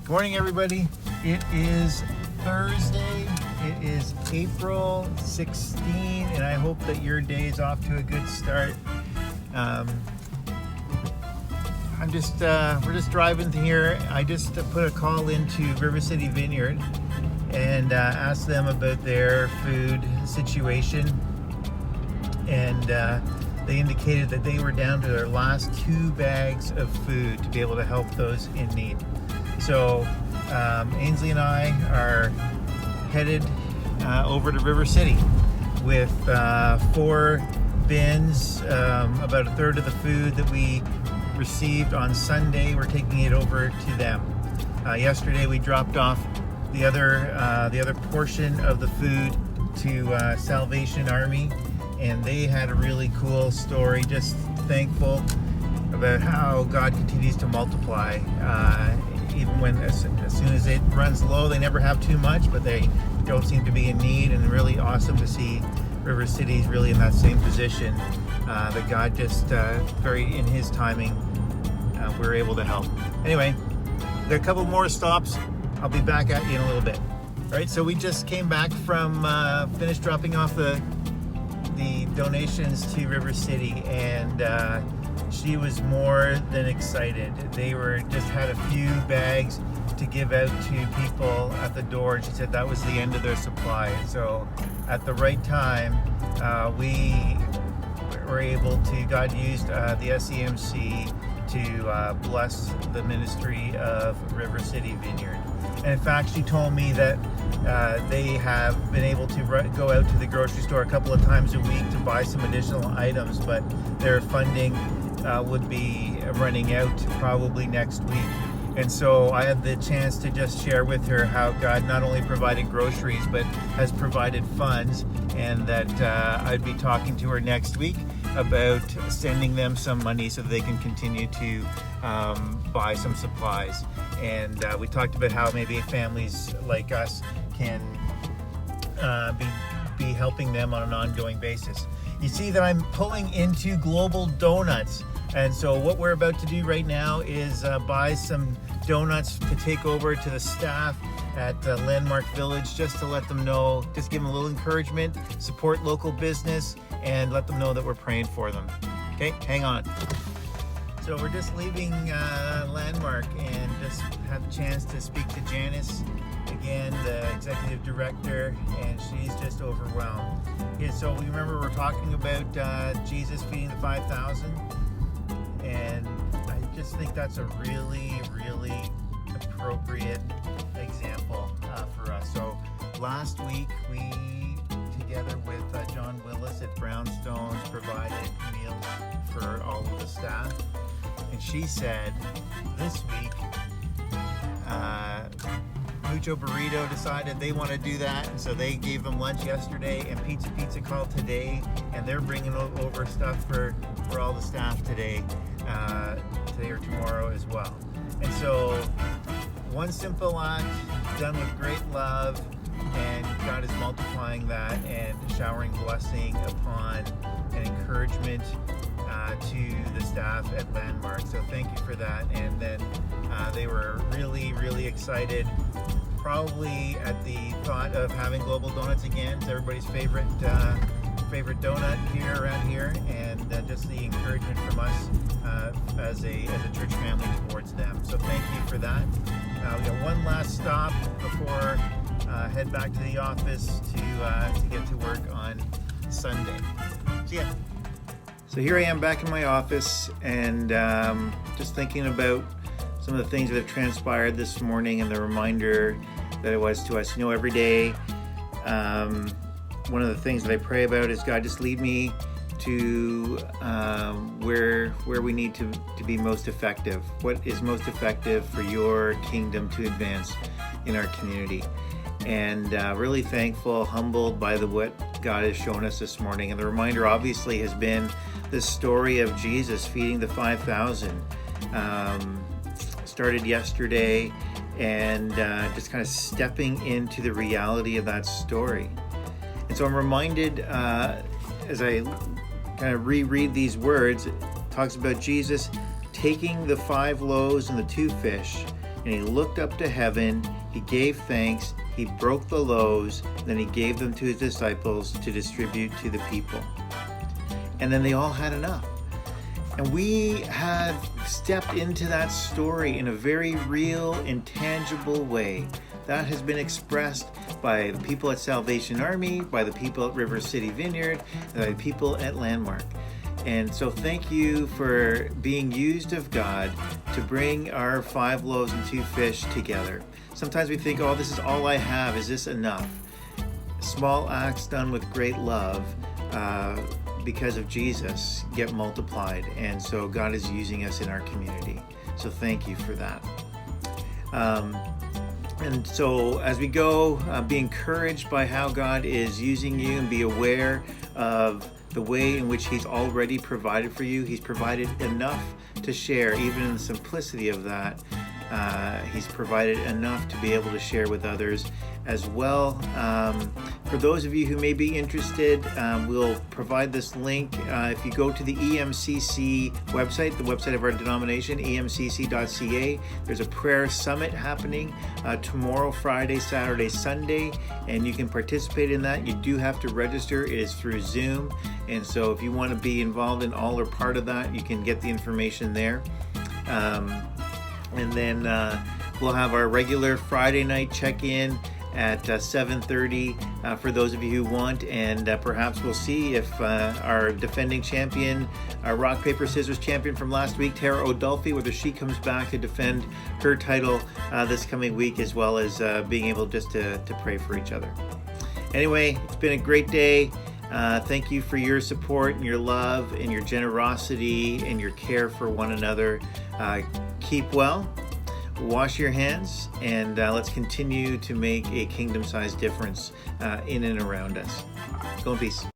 Good morning, everybody. It is Thursday. It is April 16, and I hope that your day is off to a good start. We're just driving here. I just put a call into River City Vineyard and asked them about their food situation, and they indicated that they were down to their last 2 bags of food to be able to help those in need. So Ainsley and I are headed over to River City with 4 bins, about a third of the food that we received on Sunday. We're taking it over to them. Yesterday we dropped off the other portion of the food to Salvation Army, and they had a really cool story, just thankful about how God continues to multiply. Even when as soon as it runs low, they never have too much, but they don't seem to be in need, and really awesome to see River City's really in that same position, that God just very in his timing we're able to help. Anyway, there are a couple more stops. I'll be back at you in a little bit. All right, so we just came back from finished dropping off the donations to River City, and she was more than excited. They just had a few bags to give out to people at the door, and she said that was the end of their supply. So at the right time, we were able to, God used the SEMC to bless the ministry of River City Vineyard. And in fact, she told me that they have been able to go out to the grocery store a couple of times a week to buy some additional items, but their funding would be running out probably next week. And so I had the chance to just share with her how God not only provided groceries, but has provided funds, and that I'd be talking to her next week about sending them some money so that they can continue to buy some supplies. And we talked about how maybe families like us can be helping them on an ongoing basis. You see that I'm pulling into Global Donuts. And so what we're about to do right now is buy some donuts to take over to the staff at Landmark Village, just to let them know, just give them a little encouragement, support local business, and let them know that we're praying for them. Okay, hang on. So we're just leaving Landmark, and just had the chance to speak to Janice again, the executive director, and she's just overwhelmed. Yeah, so we remember we're talking about Jesus feeding the 5,000, and I just think that's a really, really appropriate example for us. So last week we, together with John Willis at Brownstones, provided meals for all of the staff, and she said this week Mucho Burrito decided they want to do that, and so they gave them lunch yesterday, and Pizza called today, and they're bringing over stuff for all the staff today or tomorrow as well. And so one simple act done with great love, and God is multiplying that and showering blessing upon and encouragement to the staff at Landmark. So thank you for that. And then they were really, really excited, probably at the thought of having Global Donuts again. It's everybody's favorite donut around here, and just the encouragement from us as a church family towards them. So thank you for that. We got one last stop before head back to the office to get to work on Sunday. See ya. So here I am back in my office, and just thinking about some of the things that have transpired this morning, and the reminder that it was to us. You know, every day, one of the things that I pray about is, God, just lead me to where we need to be most effective. What is most effective for your kingdom to advance in our community? And really thankful, humbled by what God has shown us this morning. And the reminder obviously has been the story of Jesus feeding the 5,000. Started yesterday, and just kind of stepping into the reality of that story. And so I'm reminded as I kind of reread these words, it talks about Jesus taking the 5 loaves and the 2 fish and he looked up to heaven, he gave thanks, he broke the loaves, then he gave them to his disciples to distribute to the people. And then they all had enough. And we have stepped into that story in a very real, intangible way. That has been expressed by the people at Salvation Army, by the people at River City Vineyard, and by the people at Landmark. And so thank you for being used of God to bring our 5 loaves and 2 fish together. Sometimes we think, oh, this is all I have. Is this enough? Small acts done with great love because of Jesus get multiplied. And so God is using us in our community. So thank you for that. And so as we go, be encouraged by how God is using you, and be aware of the way in which he's already provided for you. He's provided enough to share, even in the simplicity of that. He's provided enough to be able to share with others as well. For those of you who may be interested, we'll provide this link. If you go to the EMCC website, the website of our denomination, EMCC.ca, there's a prayer summit happening tomorrow, Friday, Saturday, Sunday, and you can participate in that. You do have to register. It is through Zoom, and so if you want to be involved in all or part of that, you can get the information there. And then we'll have our regular Friday night check-in at 7:30 for those of you who want, and perhaps we'll see if our defending champion, our rock, paper, scissors champion from last week, Tara Odolphe, whether she comes back to defend her title this coming week, as well as being able just to pray for each other. Anyway, it's been a great day. Thank you for your support and your love and your generosity and your care for one another. Keep well, wash your hands, and let's continue to make a kingdom-sized difference in and around us. Go in peace.